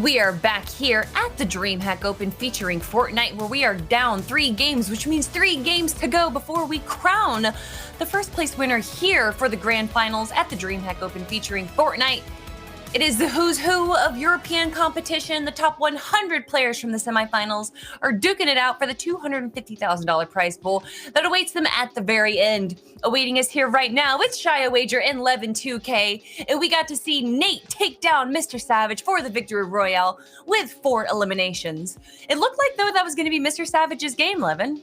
And we are back here at the DreamHack Open featuring Fortnite, where we are down 3 games, which means 3 games to go before we crown the first place winner here for the grand finals at the DreamHack Open featuring Fortnite. It is the who's who of European competition. The top 100 players from the semifinals are duking it out for the $250,000 prize pool that awaits them at the very end. Awaiting us here right now, it's Shia Wager and Levin 2K, and we got to see Nate take down Mr. Savage for the Victory Royale with 4 eliminations. It looked like, though, that was going to be Mr. Savage's game, Levin.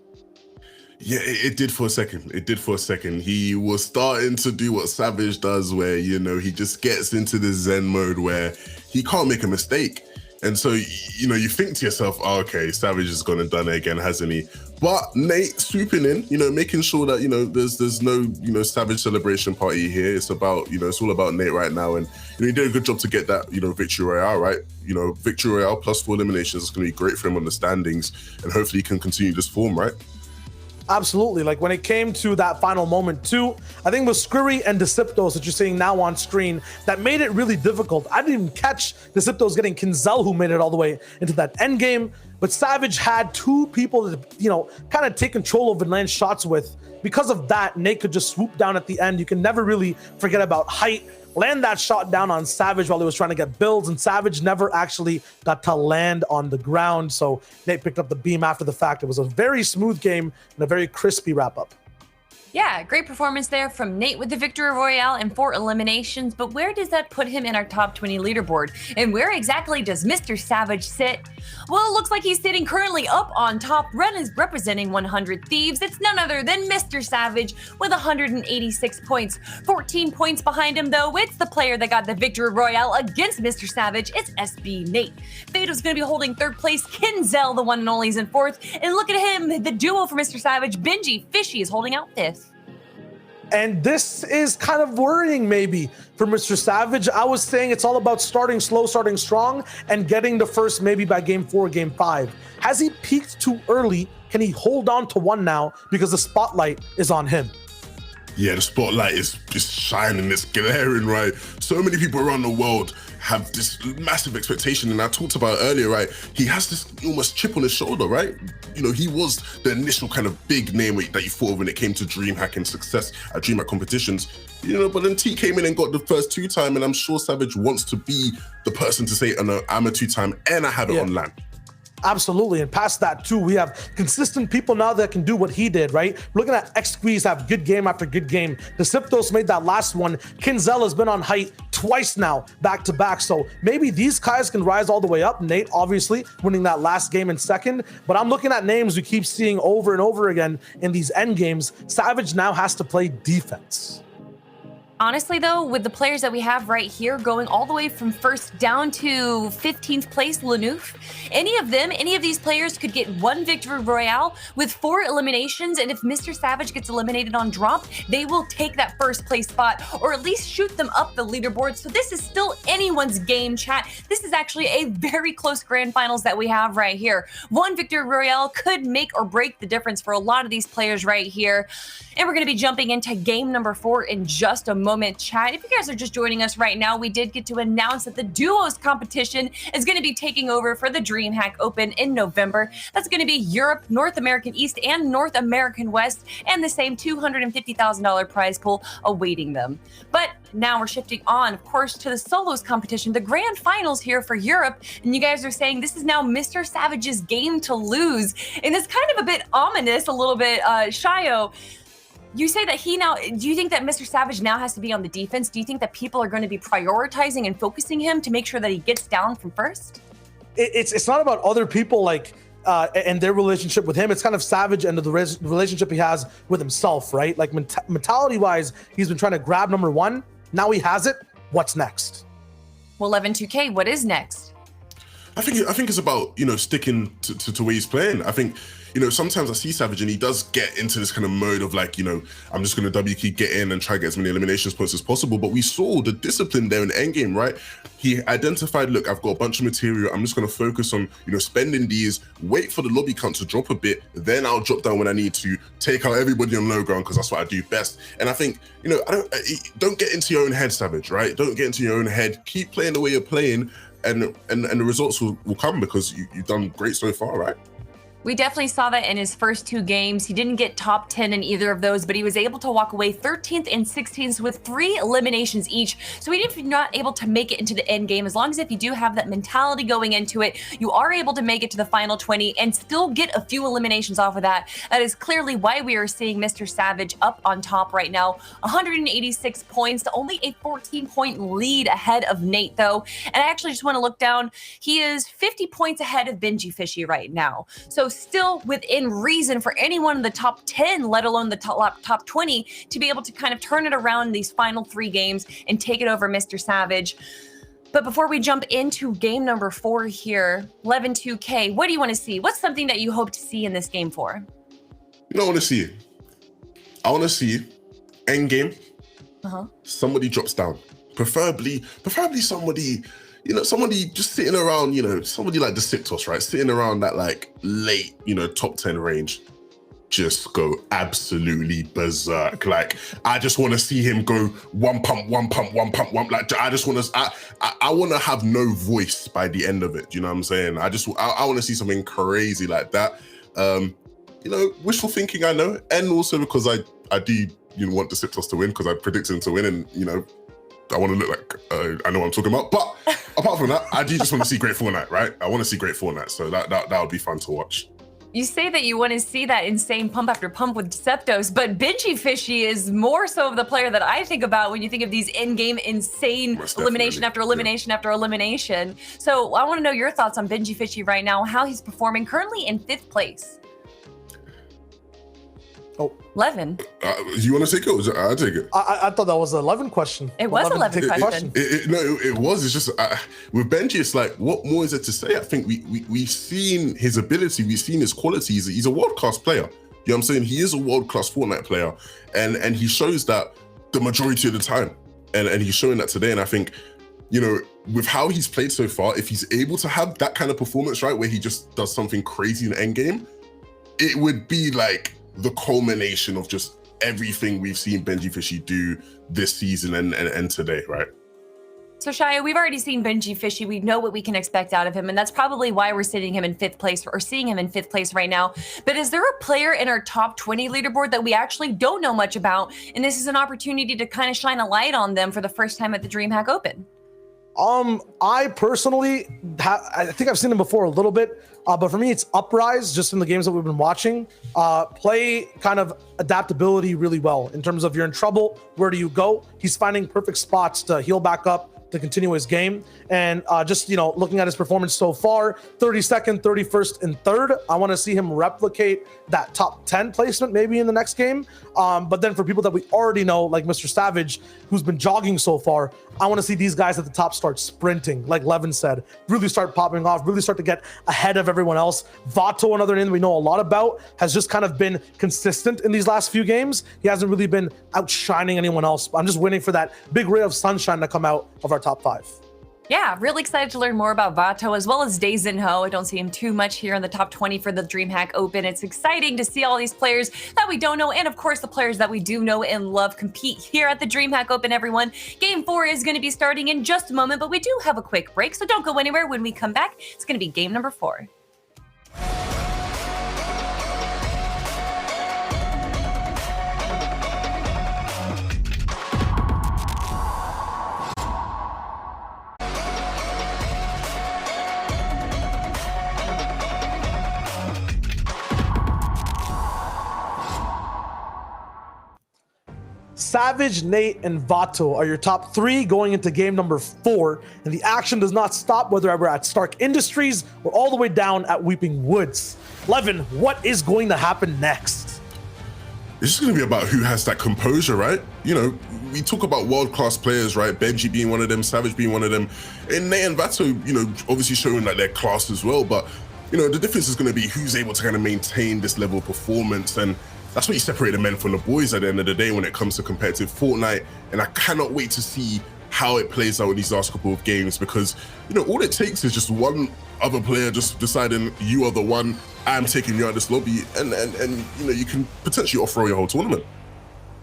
Yeah, it did for a second. It did for a second. He was starting to do what Savage does, where, you know, he just gets into the Zen mode where he can't make a mistake. And so, you know, you think to yourself, oh, okay, Savage has gone and done it again, hasn't he? But Nate swooping in, you know, making sure that, you know, there's no, you know, Savage celebration party here. It's about, you know, it's all about Nate right now. And, you know, he did a good job to get that, you know, Victory Royale, right? You know, Victory Royale plus 4 eliminations is going to be great for him on the standings. And hopefully he can continue this form, right? Absolutely. Like when it came to that final moment too, I think it was Scurry and Deceptos that you're seeing now on screen that made it really difficult. I didn't even catch Deceptos getting Kinzel, who made it all the way into that end game. But Savage had 2 people to, you know, kind of take control of and land shots with. Because of that, Nate could just swoop down at the end. You can never really forget about height. Land that shot down on Savage while he was trying to get builds, and Savage never actually got to land on the ground. So Nate picked up the beam after the fact. It was a very smooth game and a very crispy wrap-up. Yeah, great performance there from Nate with the Victory Royale and 4 eliminations, but where does that put him in our top 20 leaderboard? And where exactly does Mr. Savage sit? Well, it looks like he's sitting currently up on top, representing 100 Thieves. It's none other than Mr. Savage with 186 points. 14 points behind him, though, it's the player that got the Victory Royale against Mr. Savage. It's SB Nate. Fado's going to be holding 3rd place. Kinzel, the one and only, is in 4th. And look at him, the duo for Mr. Savage. Benji Fishy is holding out 5th. And this is kind of worrying maybe for Mr. Savage. I was saying it's all about starting slow, starting strong, and getting the first maybe by game 4, game 5. Has he peaked too early? Can he hold on to 1 now because the spotlight is on him? Yeah, the spotlight is just shining, it's glaring, right? So many people around the world have this massive expectation, and I talked about earlier, right? He has this almost chip on his shoulder, right? You know, he was the initial kind of big name that you thought of when it came to DreamHack and success at DreamHack competitions. You know, but then T came in and got the first 2-time, and I'm sure Savage wants to be the person to say, oh no, I'm a 2-time and I have it on land. Absolutely, and past that too, we have consistent people now that can do what he did, right? Looking at X-Squeeze have good game after good game. Deceptos made that last one. Kinzel has been on height twice now, back to back. So maybe these guys can rise all the way up. Nate, obviously, winning that last game in 2nd. But I'm looking at names we keep seeing over and over again in these end games. Savage now has to play defense. Honestly, though, with the players that we have right here going all the way from 1st down to 15th place, Lanouf, any of these players could get 1 Victory Royale with 4 eliminations, and if Mr. Savage gets eliminated on drop, they will take that 1st place spot, or at least shoot them up the leaderboard. So this is still anyone's game, chat. This is actually a very close grand finals that we have right here. 1 Victory Royale could make or break the difference for a lot of these players right here. And we're going to be jumping into game number 4 in just a moment, chat. If you guys are just joining us right now, we did get to announce that the duos competition is going to be taking over for the DreamHack Open in November. That's going to be Europe, North American East, and North American West, and the same $250,000 prize pool awaiting them. But now we're shifting on, of course, to the solos competition, the grand finals here for Europe. And you guys are saying this is now Mr. Savage's game to lose. And it's kind of a bit ominous, a little bit, Shio. You say that do you think that Mr. Savage now has to be on the defense? Do you think that people are going to be prioritizing and focusing him to make sure that he gets down from 1st? It's not about other people like and their relationship with him. It's kind of Savage and the relationship he has with himself, right? Like mentality-wise, he's been trying to grab number 1. Now he has it. What's next? Well, 11-2K, what is next? I think it's about, you know, sticking to where he's playing. I think, you know, sometimes I see Savage and he does get into this kind of mode of like, you know, I'm just going to W key, get in and try to get as many eliminations points as possible. But we saw the discipline there in the endgame, right? He identified, look, I've got a bunch of material. I'm just going to focus on, you know, spending these, wait for the lobby count to drop a bit. Then I'll drop down when I need to, take out everybody on low ground because that's what I do best. And I think, you know, don't get into your own head, Savage, right? Don't get into your own head. Keep playing the way you're playing. and the results will come because you've done great so far, right? We definitely saw that in his first 2 games. He didn't get top 10 in either of those, but he was able to walk away 13th and 16th with 3 eliminations each. So even if you're not able to make it into the end game, as long as if you do have that mentality going into it, you are able to make it to the final 20 and still get a few eliminations off of that. That is clearly why we are seeing Mr. Savage up on top right now. 186 points, only a 14-point lead ahead of Nate though. And I actually just want to look down. He is 50 points ahead of Benji Fishy right now. So still within reason for anyone in the top 10, let alone the top 20, to be able to kind of turn it around in these final 3 games and take it over Mr. Savage. But before we jump into game number 4 here, 11-2K, what do you want to see? What's something that you hope to see in this game 4? You know, I want to see end game. Somebody drops down, preferably somebody. You know, somebody just sitting around, you know, somebody like the Siptos, right? Sitting around that like late, you know, top 10 range, just go absolutely berserk. Like, I just want to see him go one pump. Like, I just want to, I want to have no voice by the end of it. Do you know what I'm saying? I want to see something crazy like that. You know, wishful thinking, I know. And also because I do, you know, want the Siptos to win because I predicted him to win and, you know, I want to look like I know what I'm talking about. But apart from that, I do just want to see great Fortnite, right? I want to see great Fortnite. So that would be fun to watch. You say that you want to see that insane pump after pump with Deceptos, but Benji Fishy is more so of the player that I think about when you think of these in-game insane elimination after elimination after elimination. So I want to know your thoughts on Benji Fishy right now, how he's performing currently in 5th place. Oh, 11. You want to take it? I'll take it. I thought that was an 11 question. It was 11 question. It was. It's just with Benji, it's like, what more is there to say? I think we've seen his ability, we've seen his qualities. He's a world-class player. You know what I'm saying? He is a world-class Fortnite player, and he shows that the majority of the time, and he's showing that today. And I think, you know, with how he's played so far, if he's able to have that kind of performance, right, where he just does something crazy in the end game, it would be like the culmination of just everything we've seen Benji Fishy do this season and today, right? So Shia, we've already seen Benji Fishy. We know what we can expect out of him, and that's probably why we're sitting him in 5th place or seeing him in 5th place right now. But is there a player in our top 20 leaderboard that we actually don't know much about? And this is an opportunity to kind of shine a light on them for the first time at the DreamHack Open. I personally, I think I've seen him before a little bit, but for me, it's Uprise, just in the games that we've been watching. Play kind of adaptability really well in terms of you're in trouble, where do you go? He's finding perfect spots to heal back up, to continue his game. And just, you know, looking at his performance so far, 32nd, 31st, and 3rd, I want to see him replicate that top 10 placement maybe in the next game. But then for people that we already know, like Mr. Savage, who's been jogging so far, I want to see these guys at the top start sprinting, like Levin said, really start popping off, really start to get ahead of everyone else. Vato, another name we know a lot about, has just kind of been consistent in these last few games. He hasn't really been outshining anyone else. I'm just waiting for that big ray of sunshine to come out of our top 5. Yeah, really excited to learn more about Vato as well as Daezinho. I don't see him too much here in the top 20 for the DreamHack Open. It's exciting to see all these players that we don't know, and of course the players that we do know and love compete here at the DreamHack Open, everyone. Game 4 is going to be starting in just a moment, but we do have a quick break, so don't go anywhere. When we come back, it's going to be game number 4. Savage, Nate, and Vato are your top 3 going into game number 4, and the action does not stop whether we're at Stark Industries or all the way down at Weeping Woods. Levin, what is going to happen next? It's just going to be about who has that composure, right? You know, we talk about world-class players, right? Benji being one of them, Savage being one of them, and Nate and Vato, you know, obviously showing like their class as well, but, you know, the difference is going to be who's able to kind of maintain this level of performance, and that's what you separate the men from the boys at the end of the day when it comes to competitive Fortnite. And I cannot wait to see how it plays out in these last couple of games, because, you know, all it takes is just one other player just deciding you are the one, I'm taking you out of this lobby, and you know, you can potentially off-roll your whole tournament.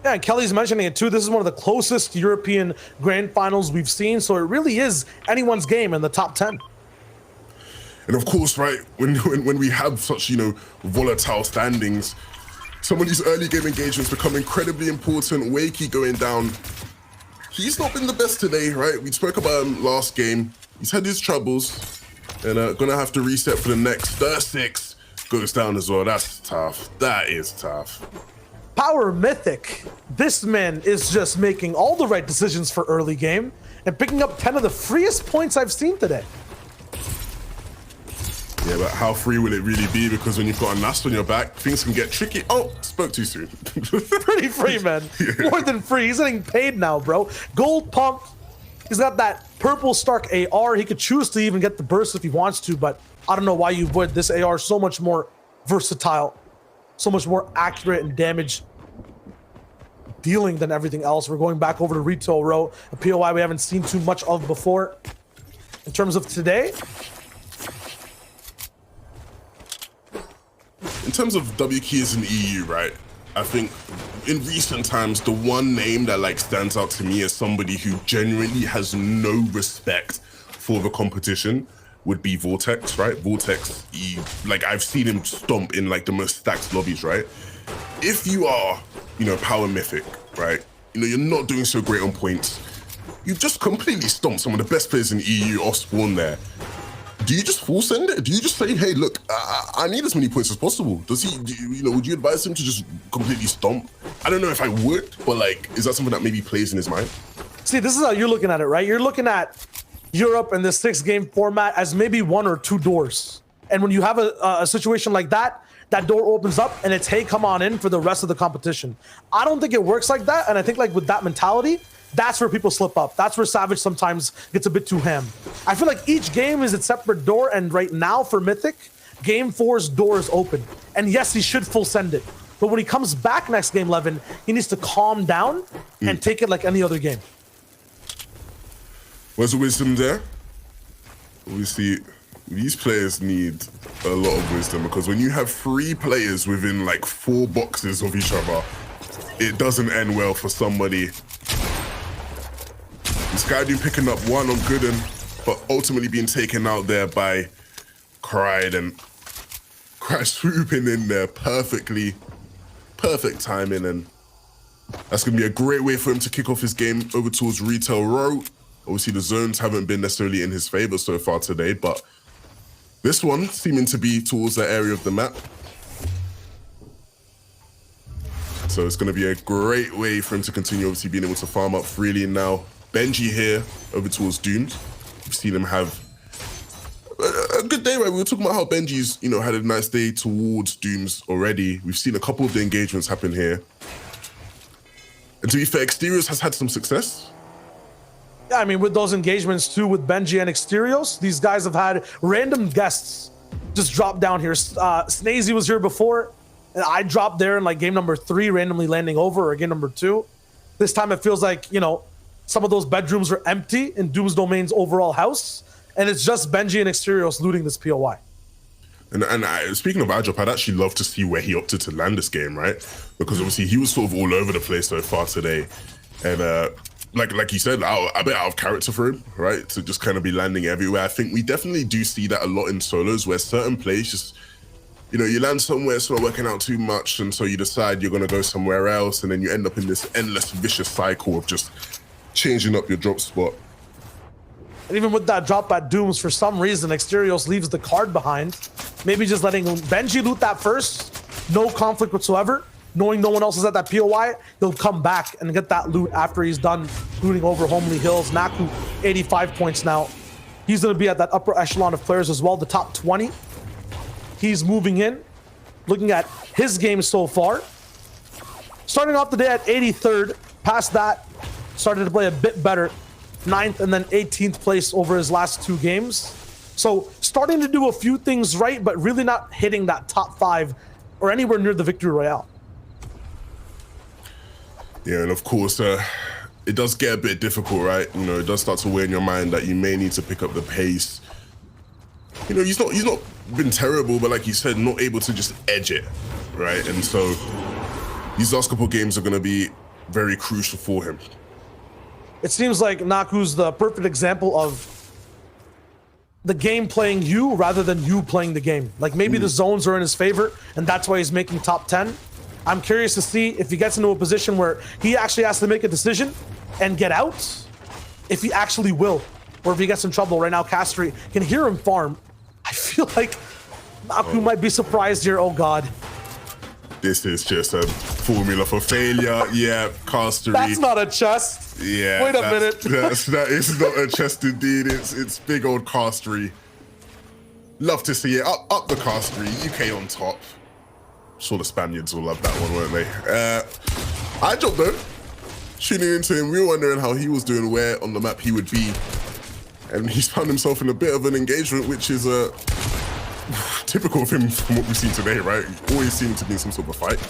Yeah, and Kelly's mentioning it too. This is one of the closest European grand finals we've seen, so it really is anyone's game in the top 10. And of course, right, when we have such, volatile standings, some of these early game engagements become incredibly important. Wakey going down. He's not been the best today, right? We spoke about him last game. He's had his troubles and gonna have to reset for the next. 6 goes down as well. That's tough. That is tough. Power Mythic. This man is just making all the right decisions for early game and picking up 10 of the freest points I've seen today. Yeah, but how free will it really be? Because when you've got a Nast on your back, things can get tricky. Oh, spoke too soon. Pretty free, man. Yeah. More than free. He's getting paid now, bro. Gold pump. He's got that purple Stark AR. He could choose to even get the burst if he wants to, but I don't know why you would. This AR is so much more versatile, so much more accurate and damage dealing than everything else. We're going back over to Retail Row, a POI we haven't seen too much of before. In terms of today, in terms of W keys in EU, right? I think in recent times, the one name that stands out to me as somebody who genuinely has no respect for the competition would be Vortex, right? Vortex, I've seen him stomp in the most stacked lobbies, right? If you are, Power Mythic, right? You're not doing so great on points. You've just completely stomped some of the best players in EU off spawn there. Do you just full send it? Do you just say, hey, look, I need as many points as possible? Does he, would you advise him to just completely stomp? I don't know if I would, but is that something that maybe plays in his mind? see, this is how you're looking at it, right? You're looking at Europe and this 6-game format as maybe 1 or 2 doors. And when you have a situation like that, that door opens up and it's, hey, come on in for the rest of the competition. I don't think it works like that. And I think with that mentality, that's where people slip up. That's where Savage sometimes gets a bit too ham. I feel like each game is its separate door. And right now for Mythic, Game 4's door is open. And yes, he should full send it. But when he comes back next game 11, he needs to calm down and take it like any other game. Was the wisdom there? Obviously, these players need a lot of wisdom because when you have 3 players within 4 boxes of each other, it doesn't end well for somebody. Skydu picking up 1 on Gooden, but ultimately being taken out there by Cried, and Cried swooping in there perfectly. Perfect timing, and that's going to be a great way for him to kick off his game over towards Retail Row. Obviously, the zones haven't been necessarily in his favor so far today, but this one seeming to be towards that area of the map. So it's going to be a great way for him to continue, obviously, being able to farm up freely now. Benji here over towards Dooms. We've seen him have a good day, right? We were talking about how Benji's, had a nice day towards Dooms already. We've seen a couple of the engagements happen here. And to be fair, Exteriors has had some success. Yeah, I mean, with those engagements too, with Benji and Exteriors, these guys have had random guests just drop down here. Snazy was here before, and I dropped there in game number 3, randomly landing over, or game number 2. This time it feels like, some of those bedrooms are empty in Doom's Domain's overall house, and it's just Benji and Exteriors looting this POI. And speaking of iDrop, I'd actually love to see where he opted to land this game, right? Because obviously he was sort of all over the place so far today. And like you said, a bit out of character for him, right? To just kind of be landing everywhere. I think we definitely do see that a lot in solos where certain plays just, you land somewhere, it's not working out too much, and so you decide you're going to go somewhere else, and then you end up in this endless vicious cycle of just changing up your drop spot. And even with that drop at Dooms, for some reason, Exteriors leaves the card behind. Maybe just letting Benji loot that first, no conflict whatsoever. Knowing no one else is at that POI, he'll come back and get that loot after he's done looting over Homely Hills. Naku, 85 points now. He's going to be at that upper echelon of players as well, the top 20. He's moving in, looking at his game so far. Starting off the day at 83rd, past that, started to play a bit better. 9th and then 18th place over his last 2 games. So starting to do a few things right, but really not hitting that top 5 or anywhere near the Victory Royale. Yeah, and of course, it does get a bit difficult, right? It does start to weigh in your mind that you may need to pick up the pace. He's not been terrible, but like you said, not able to just edge it, right? And so these last couple of games are going to be very crucial for him. It seems like Naku's the perfect example of the game playing you rather than you playing the game. Like maybe the zones are in his favor and that's why he's making top 10. I'm curious to see if he gets into a position where he actually has to make a decision and get out, if he actually will, or if he gets in trouble. Right now, Castry can hear him farm. I feel like Naku might be surprised here. Oh God. This is just a formula for failure. Yeah, Castery. That's not a chest. Yeah. Wait a minute. That is not a chest indeed. It's big old Castery. Love to see it. Up the Castery. UK on top. Sure the Spaniards will love that one, weren't they? I jumped though. Tuning into him, we were wondering how he was doing, where on the map he would be. And he's found himself in a bit of an engagement, which is typical of him from what we've seen today, right? Always seeming to be in some sort of fight.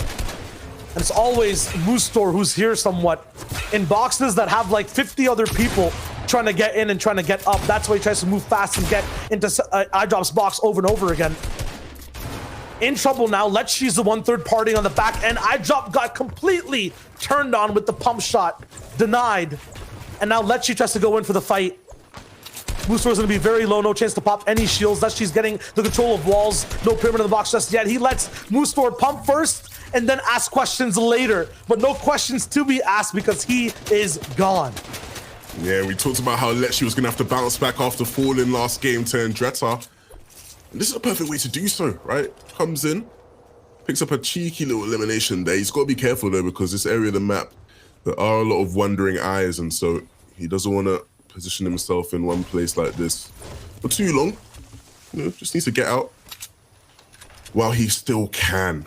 And it's always Moostor who's here somewhat in boxes that have like 50 other people trying to get in and trying to get up. That's why he tries to move fast and get into iDrop's box over and over again. In trouble now. Lechi's the one third party on the back end. iDrop got completely turned on with the pump shot. Denied. And now Lechi tries to go in for the fight. Moostor's gonna be very low, no chance to pop any shields. Lechi's getting the control of walls. No pyramid in the box just yet. He lets Moostor pump first and then ask questions later. But no questions to be asked because he is gone. Yeah, we talked about how Lechi was gonna have to bounce back after falling last game to Andretta. And this is a perfect way to do so, right? Comes in, picks up a cheeky little elimination there. He's got to be careful though, because this area of the map, there are a lot of wandering eyes, and so he doesn't want to position himself in one place like this for too long. You know, just needs to get out while he still can.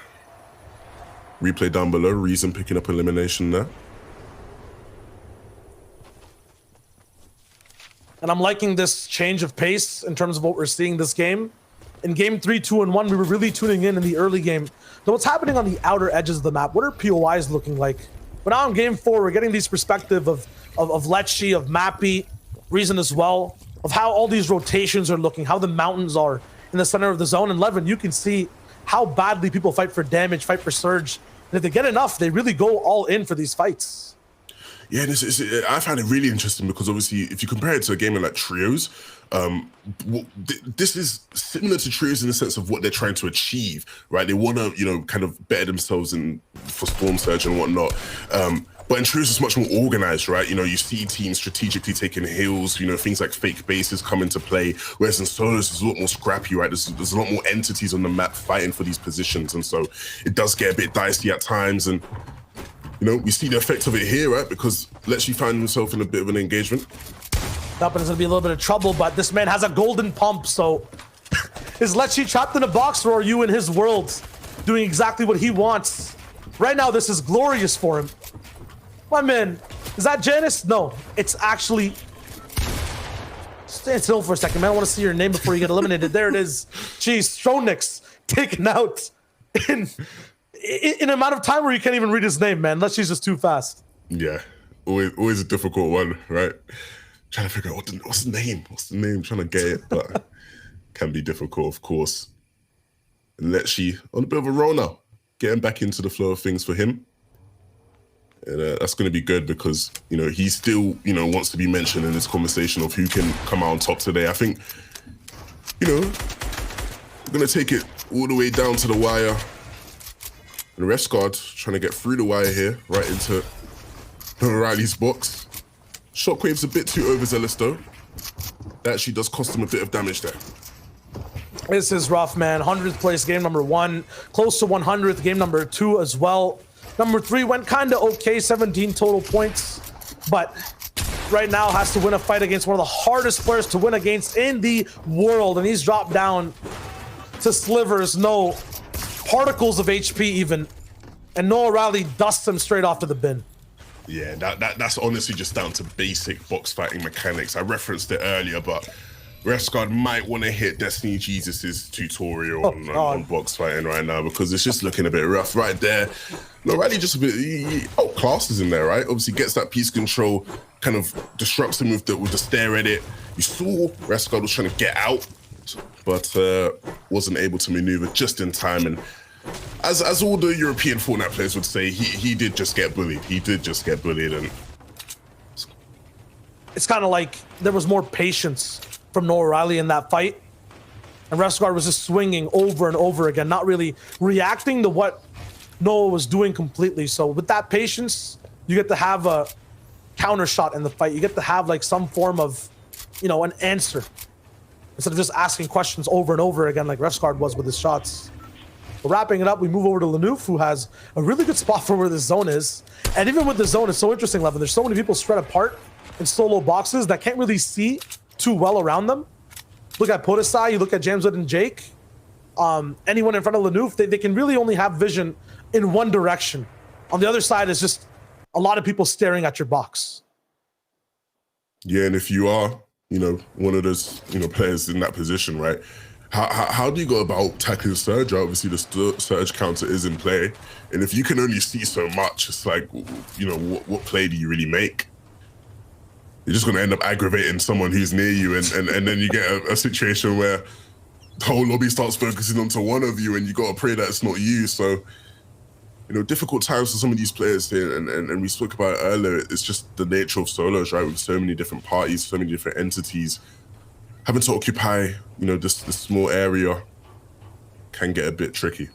Replay down below, Reason picking up elimination there. And I'm liking this change of pace in terms of what we're seeing this game. In game 3, 2, and 1, we were really tuning in the early game. So what's happening on the outer edges of the map? What are POIs looking like? But now in game 4, we're getting these perspective of Lechi, of Mappy, Reason as well, of how all these rotations are looking, how the mountains are in the center of the zone. And Levin, you can see how badly people fight for damage, fight for surge. And if they get enough, they really go all in for these fights. Yeah, I find it really interesting because obviously if you compare it to a game like Trios, this is similar to Trios in the sense of what they're trying to achieve, right? They want to, you know, kind of better themselves for Storm Surge and whatnot. But in Trios, it's much more organized, right? You know, you see teams strategically taking hills, you know, things like fake bases come into play, whereas in Solos, it's a lot more scrappy, right? There's a lot more entities on the map fighting for these positions, and so it does get a bit dicey at times, and you know, we see the effect of it here, right? Because Lechi found himself in a bit of an engagement. Duppin is gonna be a little bit of trouble, but this man has a golden pump, so is Lechi trapped in a box, or are you in his world doing exactly what he wants? Right now, this is glorious for him. My man, is that Janice? No, it's actually... Stand still for a second, man. I want to see your name before you get eliminated. There it is. Jeez, Stronix taken out in an amount of time where you can't even read his name, man. Lechi's just too fast. Yeah, always a difficult one, right? Trying to figure out what's the name, trying to get it, but can be difficult, of course. And Lechi on a bit of a roll now, getting back into the flow of things for him. And that's going to be good because, you know, he still, you know, wants to be mentioned in this conversation of who can come out on top today. I think, you know, we're going to take it all the way down to the wire. And Rest Guard trying to get through the wire here, right into Riley's box. Shockwave's a bit too overzealous though. That actually does cost him a bit of damage there. This is rough, man. 100th place, game number 1. Close to 100th, game number 2 as well. Number 3 went kind of okay, 17 total points. But right now has to win a fight against one of the hardest players to win against in the world. And he's dropped down to slivers, no particles of HP even. And Noah Riley dusts him straight off to the bin. Yeah, that's honestly just down to basic box fighting mechanics. I referenced it earlier, but Rescard might want to hit Destiny Jesus' tutorial on box fighting right now because it's just looking a bit rough right there. No, Riley just a bit outclasses in there, right? Obviously gets that piece control, kind of disrupts him with the stare edit. You saw Rescard was trying to get out, but wasn't able to maneuver just in time, and as all the European Fortnite players would say, he did just get bullied. He did just get bullied, and it's kind of like there was more patience from Noah O'Reilly in that fight, and Resguard was just swinging over and over again, not really reacting to what Noah was doing completely. So with that patience, you get to have a counter shot in the fight. You get to have like some form of, you know, an answer instead of just asking questions over and over again like Resguard was with his shots. But wrapping it up, we move over to Lanouf, who has a really good spot for where the zone is. And even with the zone, it's so interesting, Levin. There's so many people spread apart in solo boxes that can't really see too well around them. Look at Podesai, you look at Jameswood and Jake. Anyone in front of Lanouf, they can really only have vision in one direction. On the other side is just a lot of people staring at your box. yeah, and if you are, you know, one of those, you know, players in that position, right? How do you go about tackling Surge? Obviously, the Surge counter is in play, and if you can only see so much, it's like, you know, what play do you really make? You're just going to end up aggravating someone who's near you, and then you get a situation where the whole lobby starts focusing onto one of you, and you got to pray that it's not you. So, you know, difficult times for some of these players here, and we spoke about it earlier. It's just the nature of solos, right? With so many different parties, so many different entities, having to occupy, you know, this small area can get a bit tricky.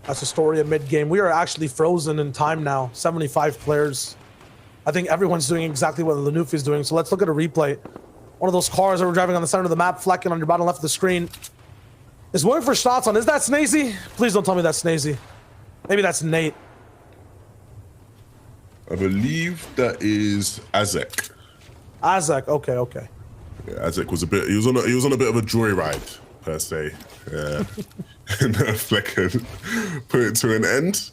That's the story of mid-game. We are actually frozen in time now. 75 players. I think everyone's doing exactly what Lanouf is doing. So let's look at a replay. One of those cars that we're driving on the center of the map, flecking on your bottom left of the screen, is waiting for shots on. Is that Snazy? Please don't tell me that's Snazy. Maybe that's Nate. I believe that is Azek. Azek, okay. Yeah, Azek was he was on a bit of a joyride per se. Yeah. And Fleck put it to an end.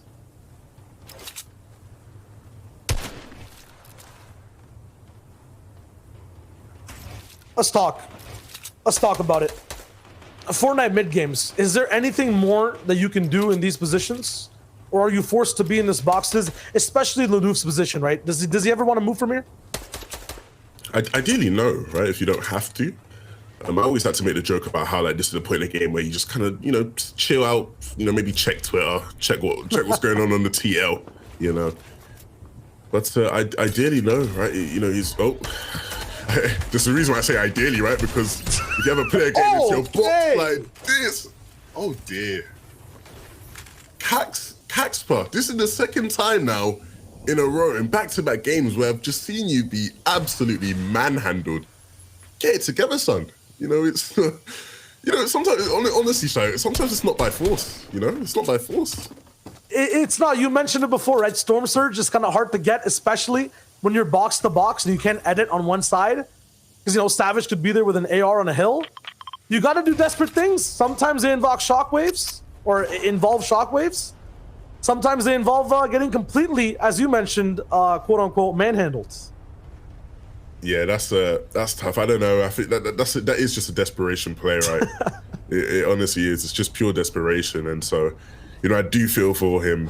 Let's talk about it. Fortnite mid games. Is there anything more that you can do in these positions, or are you forced to be in this box? Especially Lanouf's position, right? Does he ever want to move from here? Ideally, no, right? If you don't have to. I always had to make the joke about how like this is a point in the game where you just kind of, you know, just chill out, you know, maybe check Twitter, check what's going on the TL, you know. But ideally, no, right? You know, he's there's the reason why I say ideally, right? Because if you ever play a game with your box like this, oh dear. Caxpa, this is the second time now in a row in back-to-back games where I've just seen you be absolutely manhandled. Get it together, son. You know, it's, you know, sometimes, honestly, sometimes it's not by force, you know? It's not by force. It's not. You mentioned it before, right? Storm Surge is kind of hard to get, especially when you're box to box and you can't edit on one side. Because, you know, Savage could be there with an AR on a hill. You got to do desperate things. Sometimes they involve shockwaves, Sometimes they involve getting completely, as you mentioned, quote unquote, manhandled. Yeah, that's tough. I don't know. I think that is just a desperation play, right? it honestly is. It's just pure desperation, and so, you know, I do feel for him.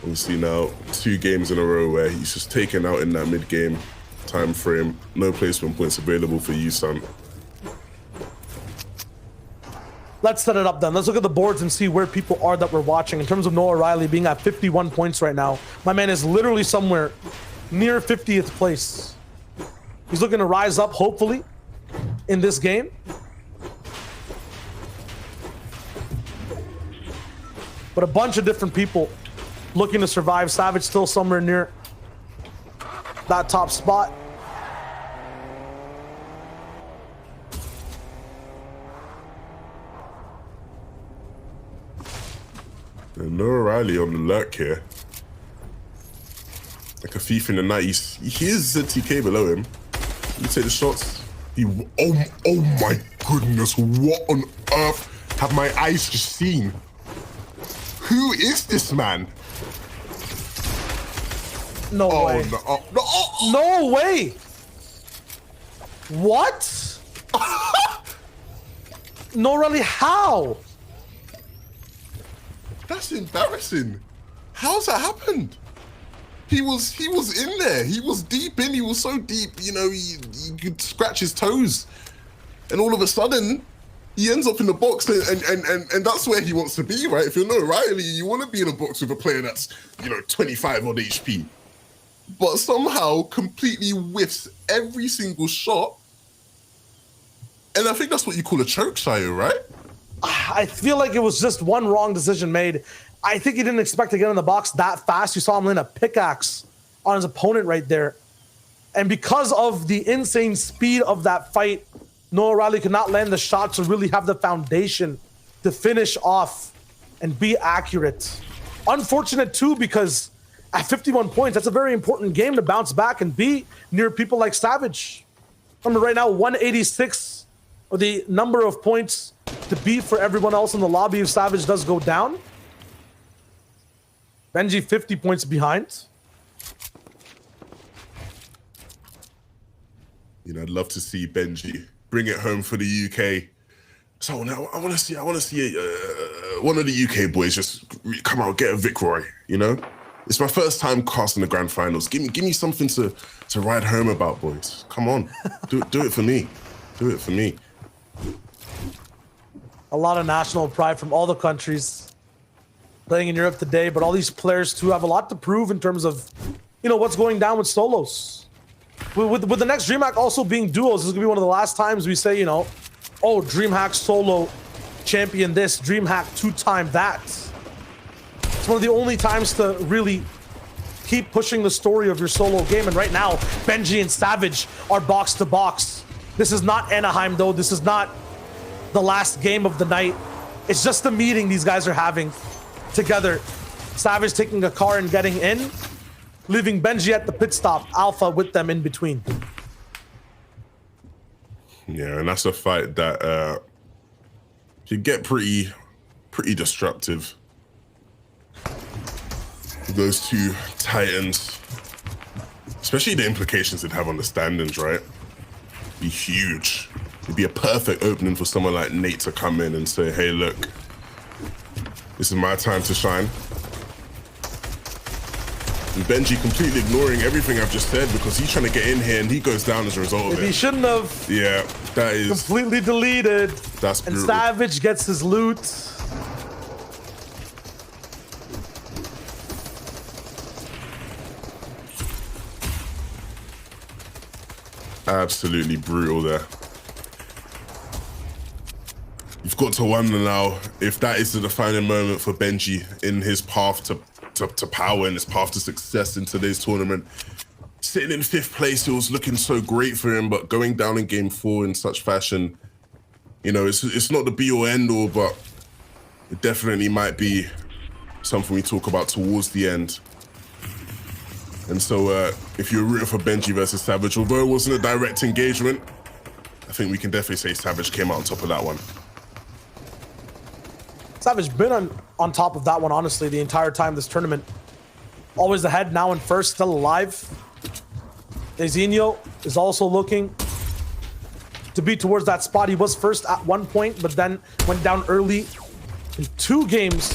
Obviously now 2 games in a row where he's just taken out in that mid-game time frame. No placement points available for you, son. Let's set it up then. Let's look at the boards and see where people are that we're watching. In terms of Noah O'Reilly being at 51 points right now, my man is literally somewhere near 50th place. He's looking to rise up, hopefully, in this game. But a bunch of different people looking to survive. Savage still somewhere near that top spot. And Noah O'Reilly on the lurk here. Like a thief in the night. He is ZTK below him. You take the shots. Oh my goodness, what on earth have my eyes just seen? Who is this man? No way. No way. What? No, really, how? That's embarrassing. How's that happened? He was in there. He was deep in. He was so deep, you know, he could scratch his toes. And all of a sudden, he ends up in the box, and that's where he wants to be, right? If you're no Riley, you want to be in a box with a player that's, 25 odd HP. But somehow completely whiffs every single shot. And I think that's what you call a choke, Shayo, right? I feel like it was just one wrong decision made. I think he didn't expect to get in the box that fast. You saw him land a pickaxe on his opponent right there. And because of the insane speed of that fight, Noah Riley could not land the shot to really have the foundation to finish off and be accurate. Unfortunate too, because at 51 points, that's a very important game to bounce back and be near people like Savage. Remember right now, 186 or the number of points to beat for everyone else in the lobby if Savage does go down. Benji 50 points behind. I'd love to see Benji bring it home for the UK. So now I want to see one of the UK boys just come out, get a Vic Roy. It's my first time casting the grand finals. Give me something to ride home about, boys. Come on, do it for me. Do it for me. A lot of national pride from all the countries playing in Europe today, but all these players too have a lot to prove in terms of, what's going down with solos. With the next DreamHack also being duos, this is gonna be one of the last times we say, oh, DreamHack solo champion this, DreamHack 2-time that. It's one of the only times to really keep pushing the story of your solo game. And right now, Benji and Savage are box to box. This is not Anaheim though. This is not the last game of the night. It's just a meeting these guys are having together. Savage taking a car and getting in, leaving Benji at the pit stop, Alpha with them in between. Yeah, and that's a fight that could get pretty destructive. Those two titans, especially the implications it'd have on the standings, right? Be huge. It'd be a perfect opening for someone like Nate to come in and say, hey, look, this is my time to shine. And Benji completely ignoring everything I've just said because he's trying to get in here and he goes down as a result of it. He shouldn't have. Yeah, that is completely deleted. That's brutal. And Savage gets his loot. Absolutely brutal there. You've got to wonder now if that is the defining moment for Benji in his path to power and his path to success in today's tournament. Sitting in 5th place, it was looking so great for him, but going down in game 4 in such fashion, it's not the be or end all, but it definitely might be something we talk about towards the end. And so if you're rooting for Benji versus Savage, although it wasn't a direct engagement, I think we can definitely say Savage came out on top of that one. Savage been on top of that one, honestly, the entire time this tournament. Always ahead, now in first, still alive. Dezinho is also looking to be towards that spot. He was first at one point, but then went down early in 2 games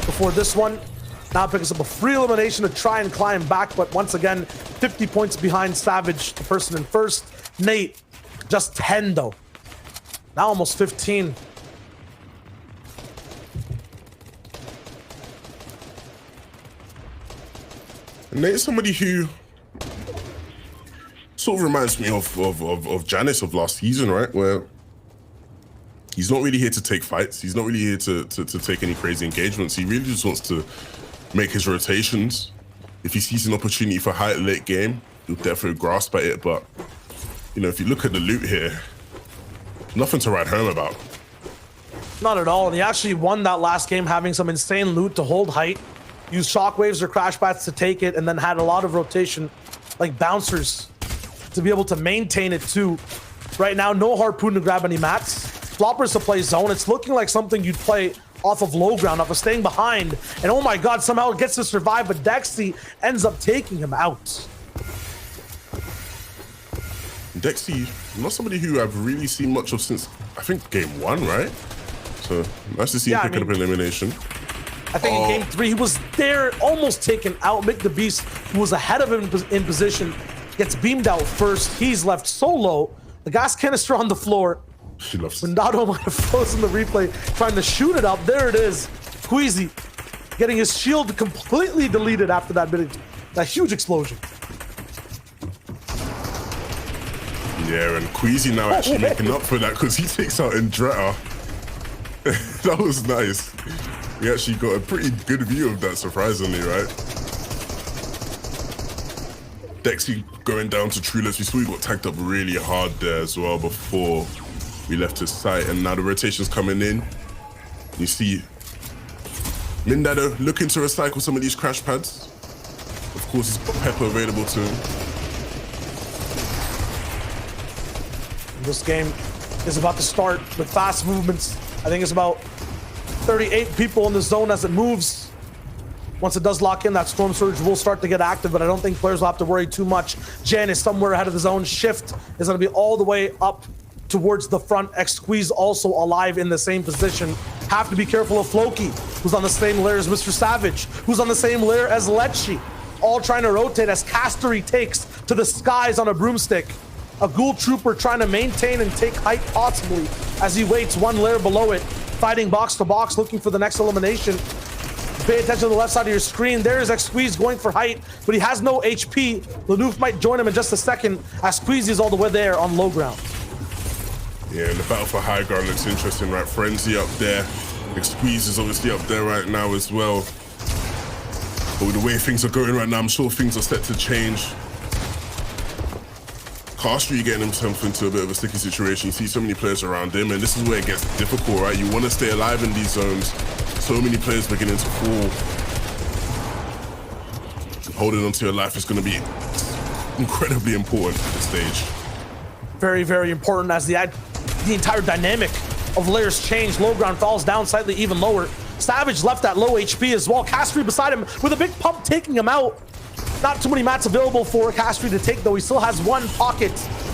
before this one. Now picks up a free elimination to try and climb back, but once again, 50 points behind Savage, the person in first. Nate, just 10 though. Now almost 15. Nate's somebody who sort of reminds me of Janice of last season, right? Where he's not really here to take fights. He's not really here to take any crazy engagements. He really just wants to make his rotations. If he sees an opportunity for high late game, he'll definitely grasp at it. But, if you look at the loot here, nothing to write home about. Not at all. And he actually won that last game having some insane loot to hold height. Used shockwaves or crash bats to take it, and then had a lot of rotation, like bouncers, to be able to maintain it too. Right now, no harpoon to grab any mats. Floppers to play zone. It's looking like something you'd play off of low ground, off of staying behind. And oh my god, somehow it gets to survive, but Dexy ends up taking him out. Dexy, not somebody who I've really seen much of since, I think, game 1, right? So, nice to see him picking up elimination. I think in game 3, he was there, almost taken out. Mick the Beast, who was ahead of him in position, gets beamed out first. He's left solo. The gas canister on the floor. She loves Mindado might have frozen the replay, trying to shoot it up. There it is. Queasy getting his shield completely deleted after that huge explosion. Yeah, and Queasy now actually making up for that because he takes out Andretta. That was nice. We actually got a pretty good view of that, surprisingly, right? Dexy going down to Trueless. We saw he got tagged up really hard there as well before we left his sight, and now the rotation's coming in. You see Mindado looking to recycle some of these crash pads. Of course, he's got Pepper available to him. This game is about to start with fast movements. I think it's about 38 people in the zone as it moves. Once it does lock in, that Storm Surge will start to get active, but I don't think players will have to worry too much. Jen is somewhere ahead of the zone. Shift is going to be all the way up towards the front. X-Squeeze also alive in the same position. Have to be careful of Floki, who's on the same layer as Mr. Savage, who's on the same layer as Lecce. All trying to rotate as Castery takes to the skies on a broomstick. A Ghoul Trooper trying to maintain and take height possibly as he waits one layer below it, fighting box to box, looking for the next elimination. Pay attention to the left side of your screen. There's X-Squeeze going for height, but he has no HP. Lanouf might join him in just a second as Squeeze is all the way there on low ground. Yeah, and the battle for high ground looks interesting, right? Frenzy up there. X-Squeeze is obviously up there right now as well. But with the way things are going right now, I'm sure things are set to change. Castry getting himself into a bit of a sticky situation. You see so many players around him, and this is where it gets difficult, right? You want to stay alive in these zones. So many players beginning to fall. Holding on to your life is going to be incredibly important at this stage. Very, very important as the entire dynamic of layers change. Low ground falls down slightly even lower. Savage left at low HP as well. Castery beside him with a big pump taking him out. Not too many mats available for Castery to take, though. He still has one pocket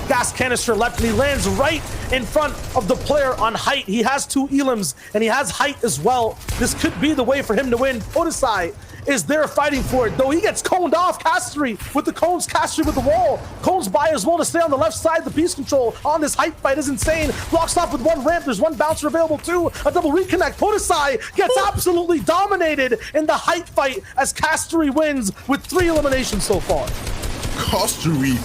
gas canister left, and he lands right in front of the player on height. He has two elims, and he has height as well. This could be the way for him to win. Podesai is there fighting for it, though he gets coned off. Castery with the cones, Castery with the wall. Cones by as well to stay on the left side. The piece control on this height fight is insane. Blocks off with one ramp. There's one bouncer available too. A double reconnect. Podesai gets absolutely dominated in the height fight as Castery wins with 3 eliminations so far. Castery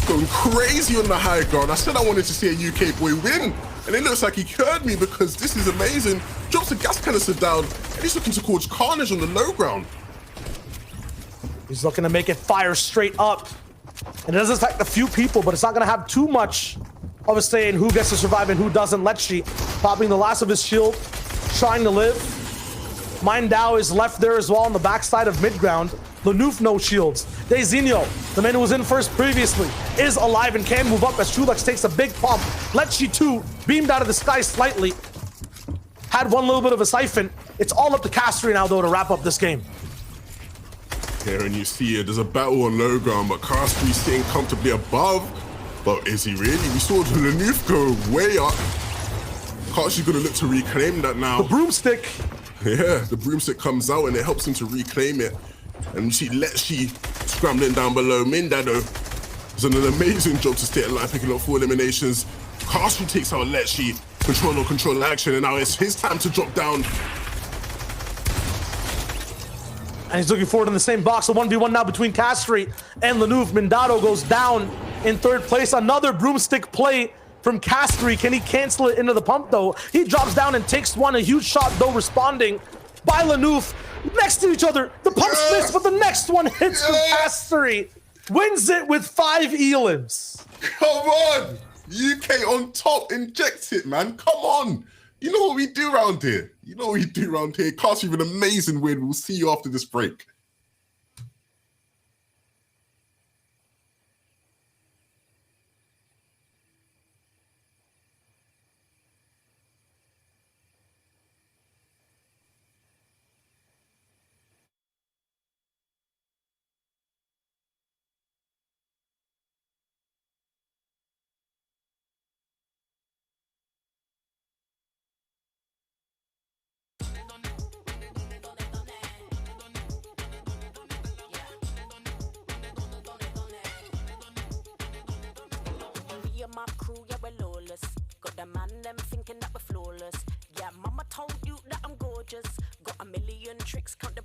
going crazy on the high ground. I said I wanted to see a UK boy win, and it looks like he heard me because this is amazing. Drops the gas canister down, and he's looking to cause carnage on the low ground. He's looking to make it fire straight up. And it does affect a few people, but it's not going to have too much of a say in who gets to survive and who doesn't. Lecce popping the last of his shield, trying to live. Mindao is left there as well on the backside of mid-ground. Lanouf no shields. Dezinho, the man who was in first previously, is alive and can move up as Trulex takes a big pump. Lecce too, beamed out of the sky slightly. Had one little bit of a siphon. It's all up to Castery now, though, to wrap up this game. Here, and you see it, there's a battle on low ground, but Castery sitting comfortably above. But is he really? We saw Lanouf go way up. Castery's gonna look to reclaim that now. The broomstick. Yeah, the broomstick comes out and it helps him to reclaim it. And you see Lecce scrambling down below. Mindado has done an amazing job to stay alive, picking up 4 eliminations. Castery takes out Lecce, control action, and now it's his time to drop down. And he's looking forward in the same box. A 1v1 now between Castery and Lanouf. Mindado goes down in 3rd place. Another broomstick play from Castery. Can he cancel it into the pump, though? He drops down and takes one. A huge shot, though, responding by Lanouf. Next to each other. The pumps miss, but the next one hits from Castery. Wins it with 5 elims. Come on! UK on top. Inject it, man. Come on. You know what we do around here. Castery with an amazing win. We'll see you after this break. told you that I'm gorgeous. Got a million tricks, can't